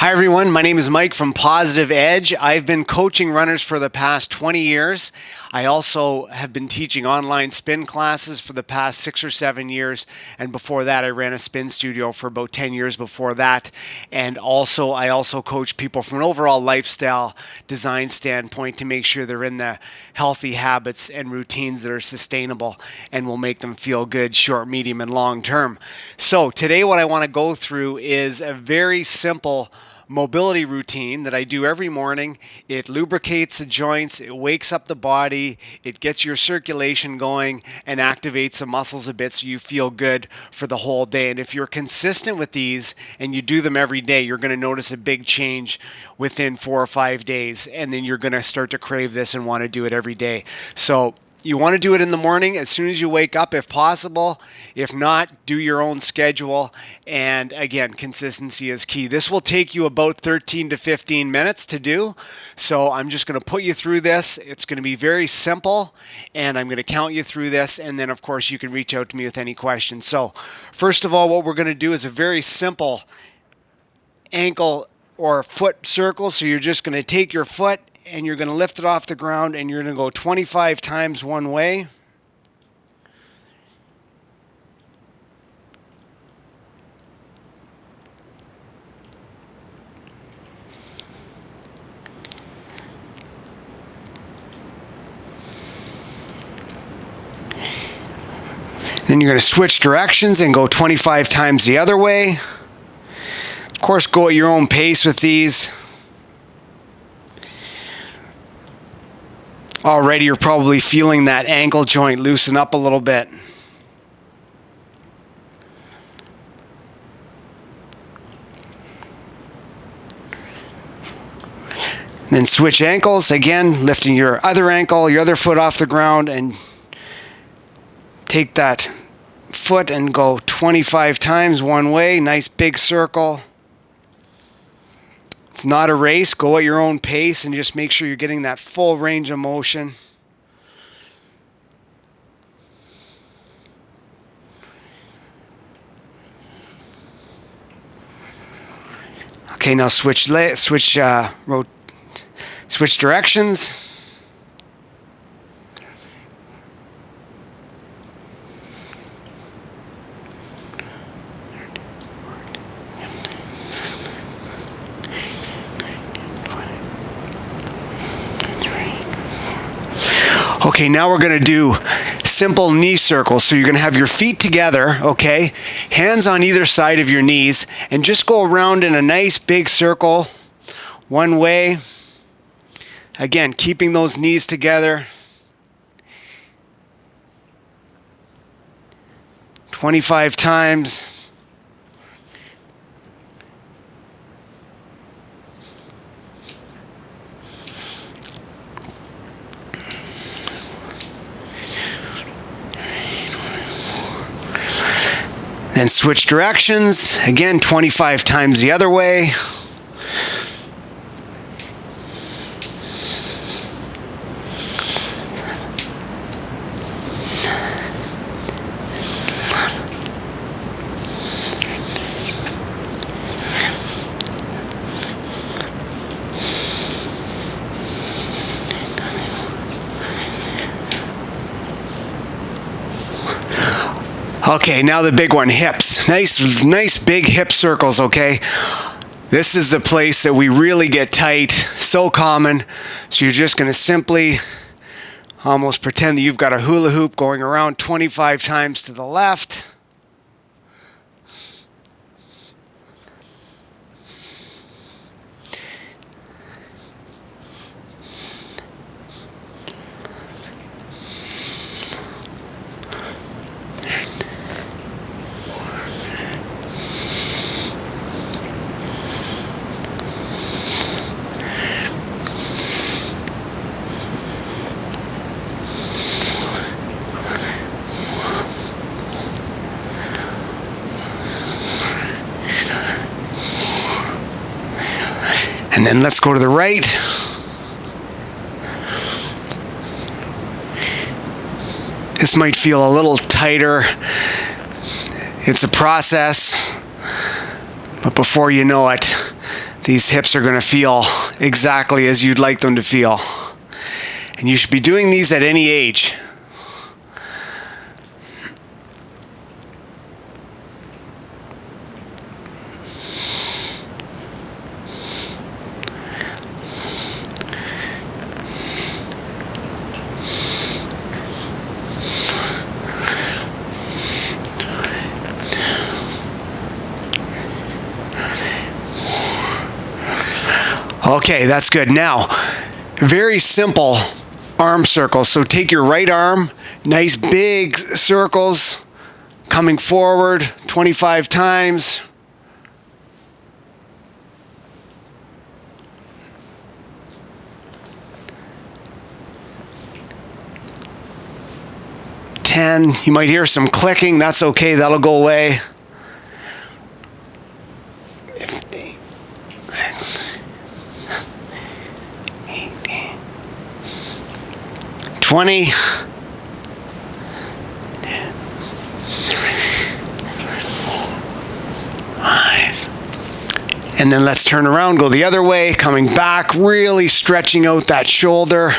Hi everyone, my name is Mike from Positive Edge. I've been coaching runners for the past 20 years. I also have been teaching online spin classes for the past 6 or 7 years, and before that I ran a spin studio for about 10 years before that. And I also coach people from an overall lifestyle design standpoint to make sure they're in the healthy habits and routines that are sustainable and will make them feel good short, medium, and long term. So today what I want to go through is a very simple mobility routine that I do every morning. It lubricates the joints, it wakes up the body, it gets your circulation going and activates the muscles a bit so you feel good for the whole day. And if you're consistent with these and you do them every day, you're going to notice a big change within 4 or 5 days, and then you're going to start to crave this and want to do it every day. So you want to do it in the morning as soon as you wake up if possible. If not, do your own schedule. And again, consistency is key. This will take you about 13 to 15 minutes to do. So I'm just going to put you through this. It's going to be very simple, and I'm going to count you through this. And then, of course, you can reach out to me with any questions. So first of all, what we're going to do is a very simple ankle or foot circle. So you're just going to take your foot and you're going to lift it off the ground, and you're going to go 25 times one way. Then you're going to switch directions and go 25 times the other way. Of course, go at your own pace with these. Already you're probably feeling that ankle joint loosen up a little bit. Then switch ankles, again lifting your other ankle, your other foot off the ground, and take that foot and go 25 times one way. Nice big circle. It's not a race. Go at your own pace and just make sure you're getting that full range of motion. Okay, now switch directions. Okay, now we're going to do simple knee circles. So you're going to have your feet together, okay? Hands on either side of your knees, and just go around in a nice big circle one way. Again, keeping those knees together. 25 times. Then switch directions, again 25 times the other way. Okay, now the big one, hips. Nice big hip circles, okay? This is the place that we really get tight, so common. So you're just going to simply almost pretend that you've got a hula hoop going around 25 times to the left. And then let's go to the right. This might feel a little tighter. It's a process, but before you know it, These hips are going to feel exactly as you'd like them to feel. And you should be doing these at any age. Okay, that's good. Now, very simple arm circles. So take your right arm, nice big circles, coming forward 25 times. You might hear some clicking. That's okay. That'll go away. 15, 16, 18, 20. 5. And then let's turn around, go the other way, coming back, really stretching out that shoulder.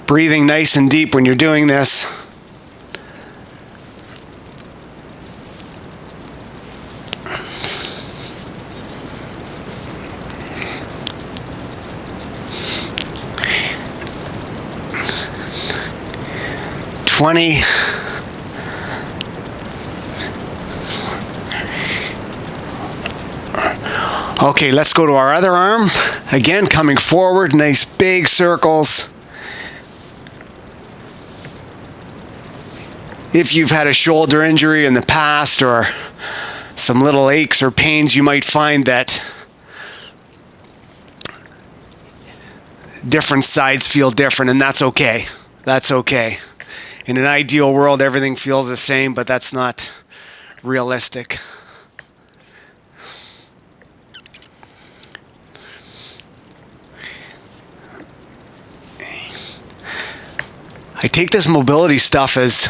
Breathing nice and deep when you're doing this. Okay, let's go to our other arm. Again, coming forward, nice big circles. If you've had a shoulder injury in the past or some little aches or pains, you might find that different sides feel different, and that's okay. That's okay. In an ideal world, everything feels the same, but that's not realistic. I take this mobility stuff as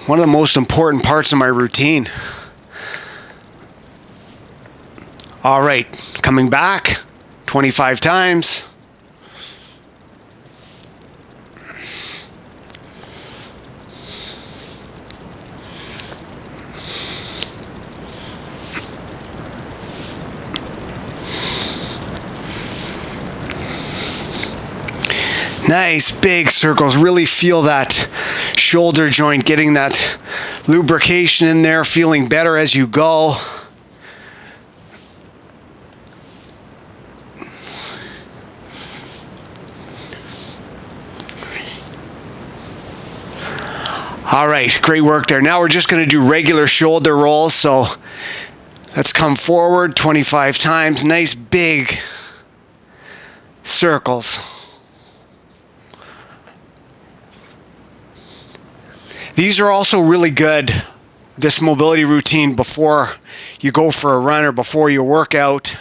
one of the most important parts of my routine. All right, coming back 25 times. Nice big circles. Really feel that shoulder joint, getting that lubrication in there, feeling better as you go. All right, great work there. Now we're just going to do regular shoulder rolls. So let's come forward 25 times. Nice big circles. These are also really good, this mobility routine, before you go for a run or before you work out.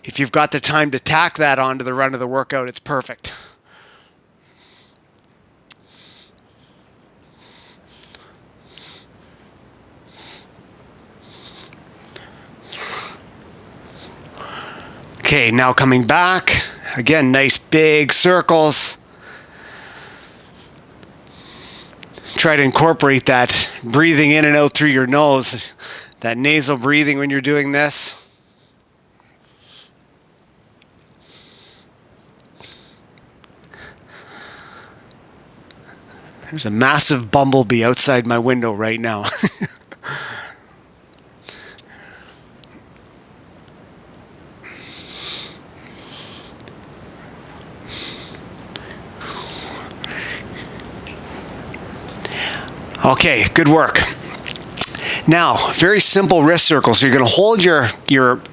If you've got the time to tack that onto the run of the workout, it's perfect. Okay, now coming back. Again, nice big circles. Try to incorporate that breathing in and out through your nose, that nasal breathing when you're doing this. There's a massive bumblebee outside my window right now. Okay, good work. Now, very simple wrist circle. So you're going to hold your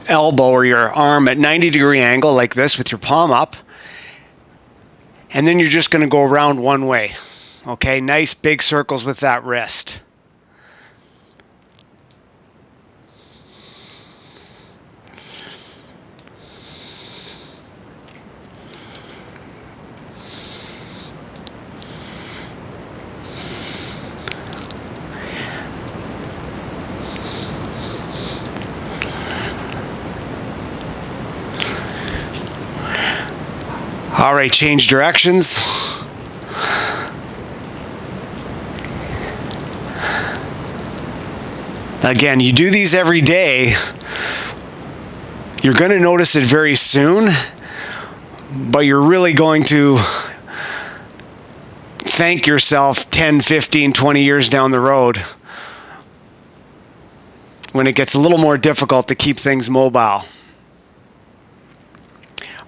elbow or your arm at 90-degree angle like this with your palm up. And then you're just going to go around one way. Okay, nice big circles with that wrist. All right, change directions. Again, you do these every day. You're going to notice it very soon, but you're really going to thank yourself 10, 15, 20 years down the road when it gets a little more difficult to keep things mobile.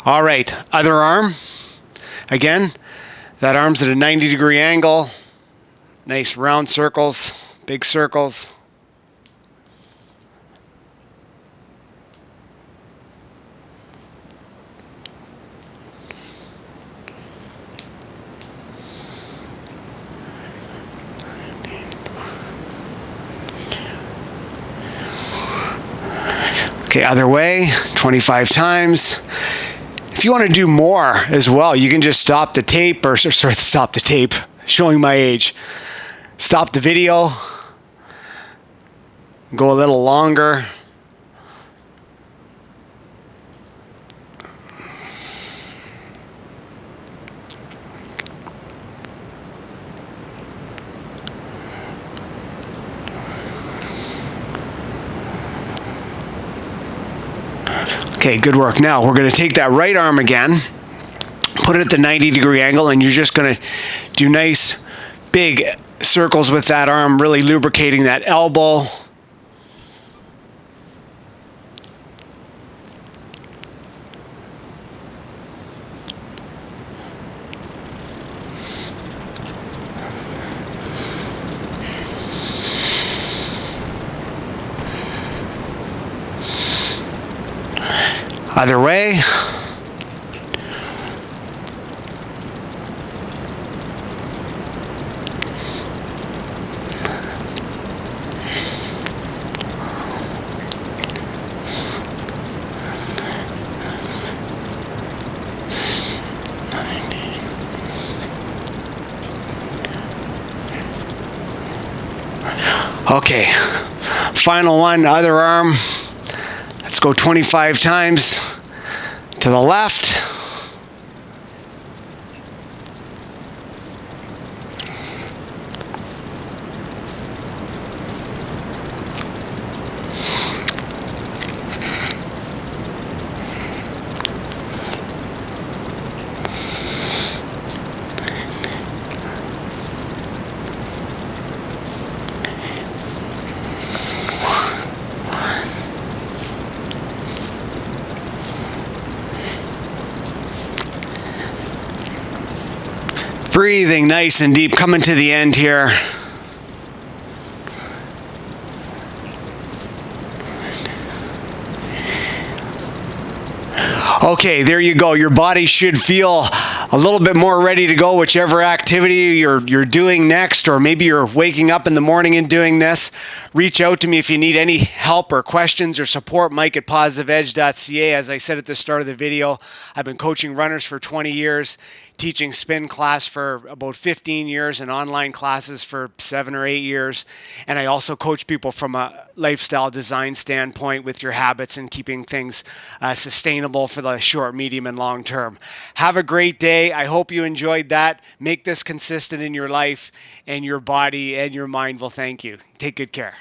All right, other arm. Again, that arm's at a 90-degree angle. Nice round circles, big circles. Okay, other way, 25 times. If you want to do more as well, you can just stop the tape, or sorry, stop the tape, showing my age. Stop the video, go a little longer. Okay, good work. Now we're going to take that right arm again, put it at the 90-degree angle, and you're just going to do nice big circles with that arm, really lubricating that elbow. Other way. Okay, final one, other arm. Let's go 25 times to the left. Breathing nice and deep, coming to the end here. Okay, there you go. Your body should feel a little bit more ready to go, whichever activity you're doing next, or maybe you're waking up in the morning and doing this. Reach out to me if you need any help or questions or support. Mike at positiveedge.ca. As I said at the start of the video, I've been coaching runners for 20 years, teaching spin class for about 15 years, and online classes for 7 or 8 years. And I also coach people from a lifestyle design standpoint with your habits and keeping things sustainable for the short, medium, and long term. Have a great day. I hope you enjoyed that. Make this consistent in your life, and your body and your mind will thank you. Take good care.